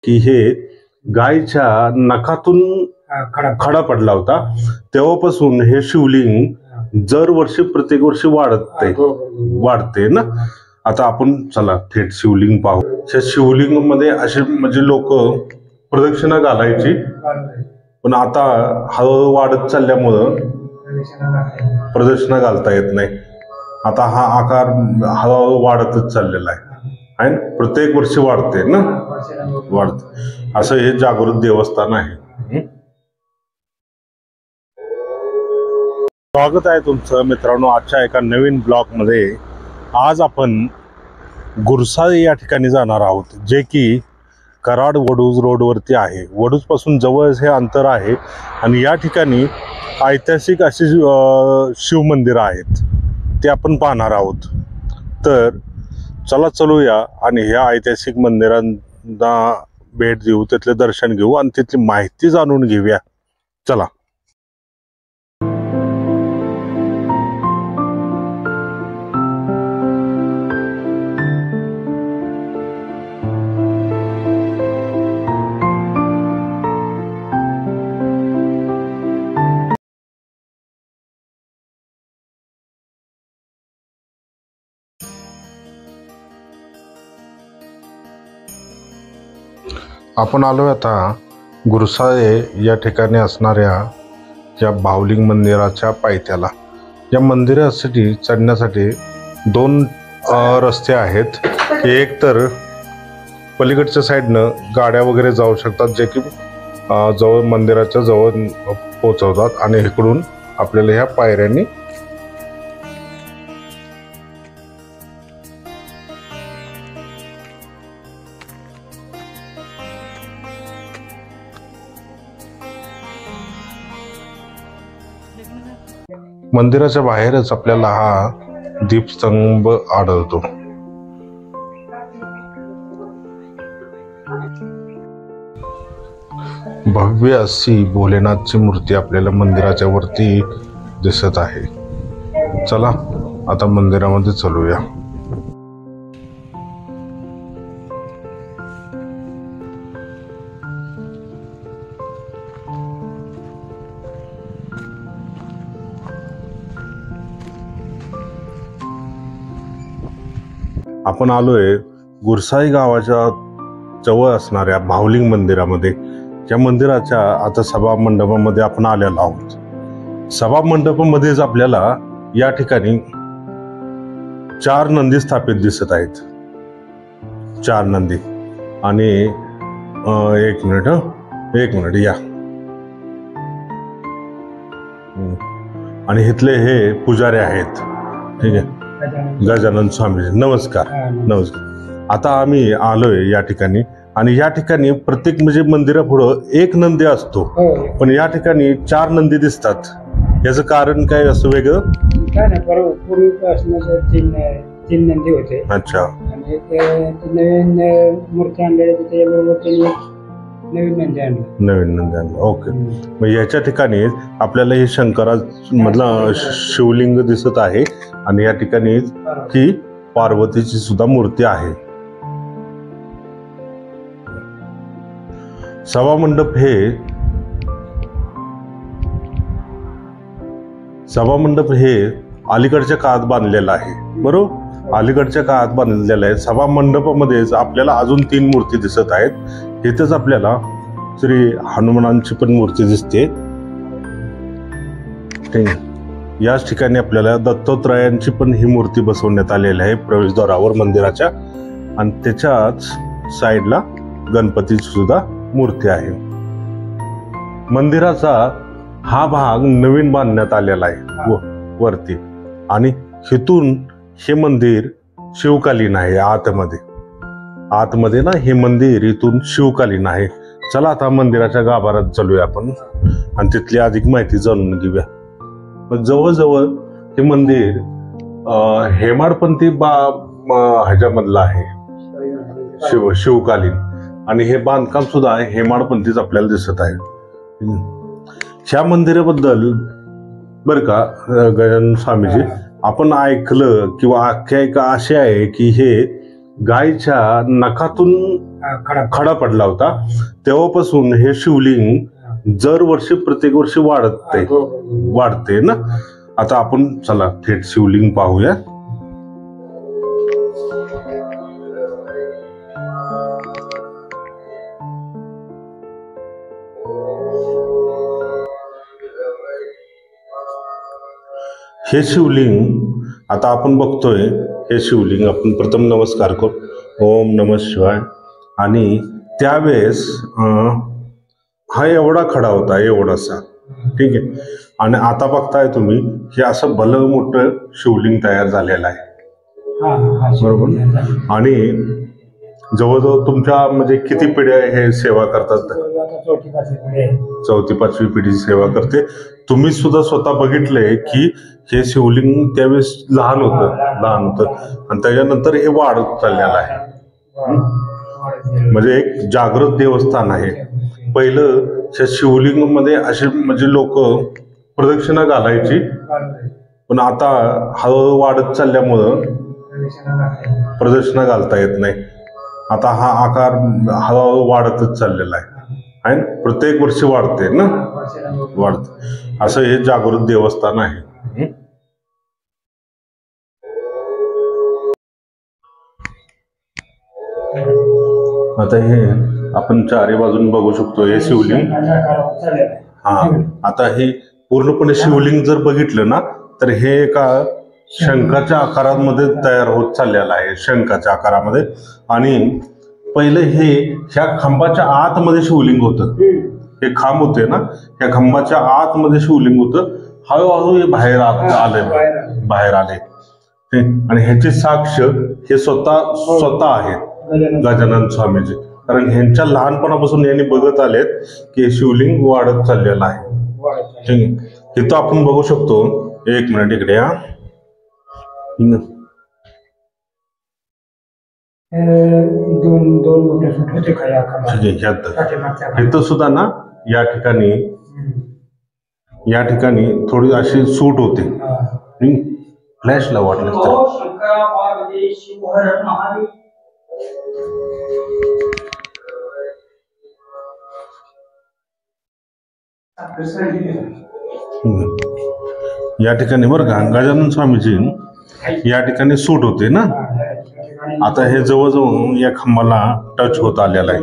की हे गायच्या नखातून खडा पडला होता, तेव्हापासून हे शिवलिंग दरवर्षी प्रत्येक वर्षी वाढते ना. आता आपण चला थेट शिवलिंग पाहू. त्या शिवलिंग मध्ये असे म्हणजे लोक प्रदक्षिणा घालायची, पण आता हळूहळू वाढत चालल्यामुळं प्रदक्षिणा घालता येत नाही. आता हा आकार हळूहळू वाढतच चाललेला आहे, प्रत्येक वर्षी वाढते ना, वाढते. असं हे जागृत देवस्थान आहे. स्वागत आहे तुमचं मित्रांनो आजच्या एका नवीन ब्लॉग मध्ये. आज आपण गुरसाळे या ठिकाणी जाणार आहोत, जे की कराड वडूज रोडवरती आहे. वडूज पासून जवळच हे अंतर आहे आणि या ठिकाणी ऐतिहासिक अशी शिवमंदिरं आहेत, ते आपण पाहणार आहोत. तर चला चलूया आणि ह्या ऐतिहासिक मंदिरांना भेट देऊ, तिथले दर्शन घेऊ आणि तिथली माहिती जाणून घेऊया. चला. आपण आलो आता गुरसाळे या ठिकाणी असणाऱ्या या बाहुलिंग मंदिराच्या पायथ्याला. या मंदिरासाठी चढण्यासाठी दोन रस्ते आहेत. एक तर पलीकडच्या साईडनं गाड्या वगैरे जाऊ शकतात, जे की जवळ मंदिराच्या जवळ पोहोचवतात, आणि इकडून आपल्याला ह्या पायऱ्यांनी मंदिराच्या बाहेरच आपल्याला हा दीपस्तंभ आढळतो. भव्य अशी भोलेनाथची मूर्ती आपल्याला मंदिराच्या वरती दिसत आहे. चला आता मंदिरामध्ये चलूया. आपण आलोय गुरसाळे गावाच्या जवळ असणाऱ्या बाहुलिंग मंदिरामध्ये. या मंदिराच्या आता सभा मंडपामध्ये आपण आलेलो आहोत. सभा मंडपामध्येच आपल्याला या ठिकाणी 4 नंदी स्थापित दिसत आहेत. 4 नंदी. आणि एक मिनिट या. आणि इथले हे पुजारी आहेत, ठीक आहे, गजानन स्वामी. नमस्कार. आता आम्ही आलोय या ठिकाणी, आणि या ठिकाणी प्रत्येक म्हणजे मंदिरापुढं एक नंदी असतो, पण या ठिकाणी 4 नंदी दिसतात. याचं कारण काय असं वेगळं? काय नाही, पूर्वीपासून 3 नंदी होते. अच्छा. आणि नवीन मूर्ती आणलेली, त्याच्याबरोबर नवीन नंदी आणलं. ओके. मग याच्या ठिकाणी आपल्याला हे शंकरा मधला शिवलिंग दिसत आहे, आणि या ठिकाणी ही पार्वतीची सुद्धा मूर्ती आहे. सभामंडप हे अलीकडच्या काळात बांधलेलं आहे, बरोबर. अलीकडच्या काळात बांधलेलं आहे. सभा मंडपामध्येच आपल्याला अजून 3 मूर्ती दिसत आहेत. इथेच आपल्याला श्री हनुमानांची पण मूर्ती दिसते. याच ठिकाणी आपल्याला दत्तात्रयांची पण ही मूर्ती बसवण्यात आलेली आहे प्रवेशद्वारावर मंदिराच्या, आणि त्याच्याच साईडला गणपतीची सुद्धा मूर्ती आहे. मंदिराचा हा भाग नवीन बांधण्यात आलेला आहे वरती, आणि इथून हे मंदिर शिवकालीन आहे. आतमध्ये ना हे मंदिर इथून शिवकालीन आहे. चला आता मंदिराच्या गाभाऱ्यात चलूया आपण, आणि तिथली अधिक माहिती जाणून घेऊया. जवळजवळ हे मंदिर हेमाडपंथी ह्याच्यामधलं आहे, शिवकालीन, आणि हे बांधकाम सुद्धा हेमाडपंथीच आपल्याला दिसत आहे. ह्या मंदिराबद्दल बर का गजानन स्वामीजी, आपण ऐकलं किंवा आख्यायिका अशी आहे की हे गायच्या नखातून खडा पडला होता. तेव्हापासून हे शिवलिंग दरवर्षी प्रत्येक वर्षी वाढते ना. आता आपण चला थेट शिवलिंग पाहूया. हे शिवलिंग आता आपण बघतोय. हे शिवलिंग आपण प्रथम नमस्कार करू. ओम नमः शिवाय. आणि त्यावेळेस हा एवढा खडा होता, एवढासा. ठीक आहे. आणि आता बघताय तुम्ही हे असं भलं मोठं शिवलिंग तयार झालेलं आहे. बरोबर. आणि जवळजवळ तुमच्या म्हणजे किती पिढ्या हे सेवा करतात? 4-5वी पिढी सेवा करते. तुम्ही सुद्धा स्वतः बघितलंय की हे शिवलिंग त्यावेळेस लहान होतं आणि त्याच्यानंतर हे वाढत चाललेलं आहे. म्हणजे एक जागृत देवस्थान आहे. पहिलं त्या शिवलिंग मध्ये असे म्हणजे लोक प्रदक्षिणा घालायची, पण आता हळूहळू वाढत चालल्यामुळं प्रदक्षिणा घालता येत नाही. आता हा आकार हळूहळू वाढतच चाललेला आहे. प्रत्येक वर्षी वाढते ना, वाढते. असं हे जागृत देवस्थान आहे. आता हे आपण चारी बाजून बघू शकतो हे शिवलिंग. आता हे पूर्णपणे शिवलिंग जर बघितलं ना तर हे एका शंखाच्या आकारामध्ये तयार होत चाललेलं आहे. शंखाच्या आकारामध्ये. आणि पहिले हे ह्या खांबाच्या आतमध्ये शिवलिंग होतं. हे खांब होते ना, ह्या खांबाच्या आतमध्ये शिवलिंग होतं. हळूहळू हे बाहेर आले. आणि ह्याची साक्ष हे स्वतः आहेत गजानन स्वामीजी. कारण ह्यांच्या लहानपणापासून यांनी बघत आलेत की शिवलिंग वाढत चाललेलं आहे. ठीक आहे. इथं आपण बघू शकतो. एक मिनिट इकडे या. इथं सुद्धा ना या ठिकाणी थोडी अशी सूट होते. फ्लॅशला वाटलं तर या ठिकाणी बरं का गजानन स्वामीजी या ठिकाणी सूट होते ना. आता हे जवळजवळ या खांबाला टच होत आलेला आहे.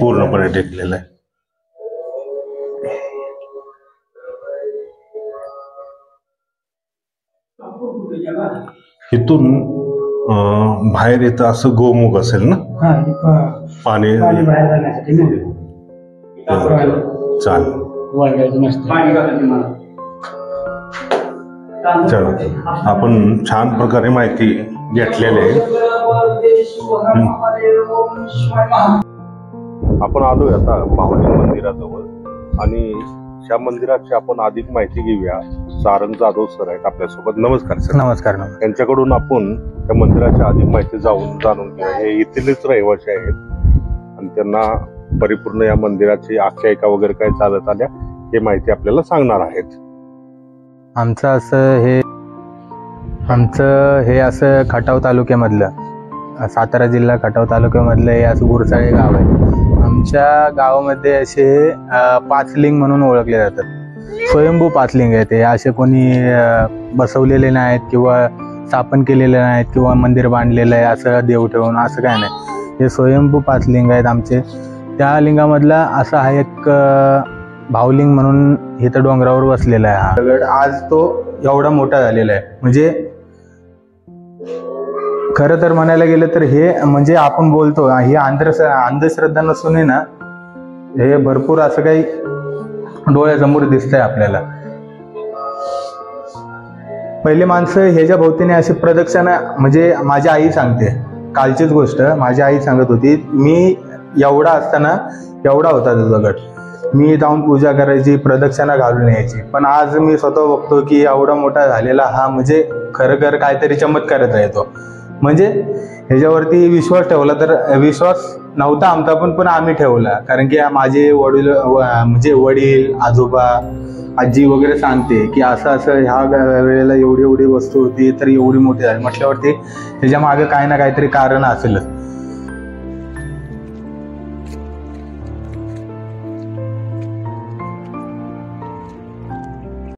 पूर्णपणे टेकलेलं आहे. इथून बाहेर येतं असं गोमुख असेल ना, पाणी चालेल. चला आपण छान प्रकारे माहिती घेतलेली आहे. आपण आलोय आता माहुली मंदिराजवळ आणि त्या मंदिराची आपण अधिक माहिती घेऊया. सारंग जाधव सर आहेत आपल्यासोबत. नमस्कार सर. नमस्कार. त्यांच्याकडून आपण त्या मंदिराची अधिक माहिती जाणून घेऊया. हे इथलेच रहिवासी आहेत आणि त्यांना परिपूर्ण या मंदिराची आख्यायिका वगैरे काय चालत आल्या हे माहिती आपल्याला सांगणार आहेत. आमचं हे असं खटाव तालुक्यामधलं, सातारा जिल्हा खटाव तालुक्यामधलं हे असं गुरसाळे गाव आहे. आमच्या गावामध्ये असे 5 लिंग म्हणून ओळखले जातात. स्वयंभू 5 लिंग आहेत. ते असे कोणी बसवलेले नाहीत किंवा स्थापन केलेले नाहीत किंवा मंदिर बांधलेलं आहे असं देव ठेवून, असं काय नाही. हे स्वयंभू 5 लिंग आहेत आमचे. त्या लिंगामधला असा हा एक भावलिंग म्हणून इथं डोंगरावर बसलेला आहे. हा दगड आज तो एवढा मोठा झालेला आहे. म्हणजे खरं तर म्हणायला गेलं तर हे म्हणजे आपण बोलतो ही अंधश्रद्धा नसून ना, हे भरपूर असं काही डोळ्यासमोर दिसतंय आपल्याला. पहिले माणसं ह्याच्या भोवतीने अशी प्रदक्षिणा, म्हणजे माझी आई सांगते, कालचीच गोष्ट माझी आई सांगत होती. मी एवढा असताना एवढा होता तो दगड. मी जाऊन पूजा करायची, प्रदक्षिणा घालून यायची. पण आज मी स्वतः बघतो की एवढा मोठा झालेला हा म्हणजे खरं काहीतरी चमत्कारच आहे तो. म्हणजे ह्याच्यावरती विश्वास ठेवला तर विश्वास नव्हता आमचा पण आम्ही ठेवला, कारण की माझे वडील म्हणजे वडील आजोबा आजी वगैरे सांगते की असं असं ह्या वेळेला एवढी एवढी वस्तू होती तर एवढी मोठी झाली म्हटल्यावरती त्याच्या मागे काही ना काहीतरी कारण असेलच.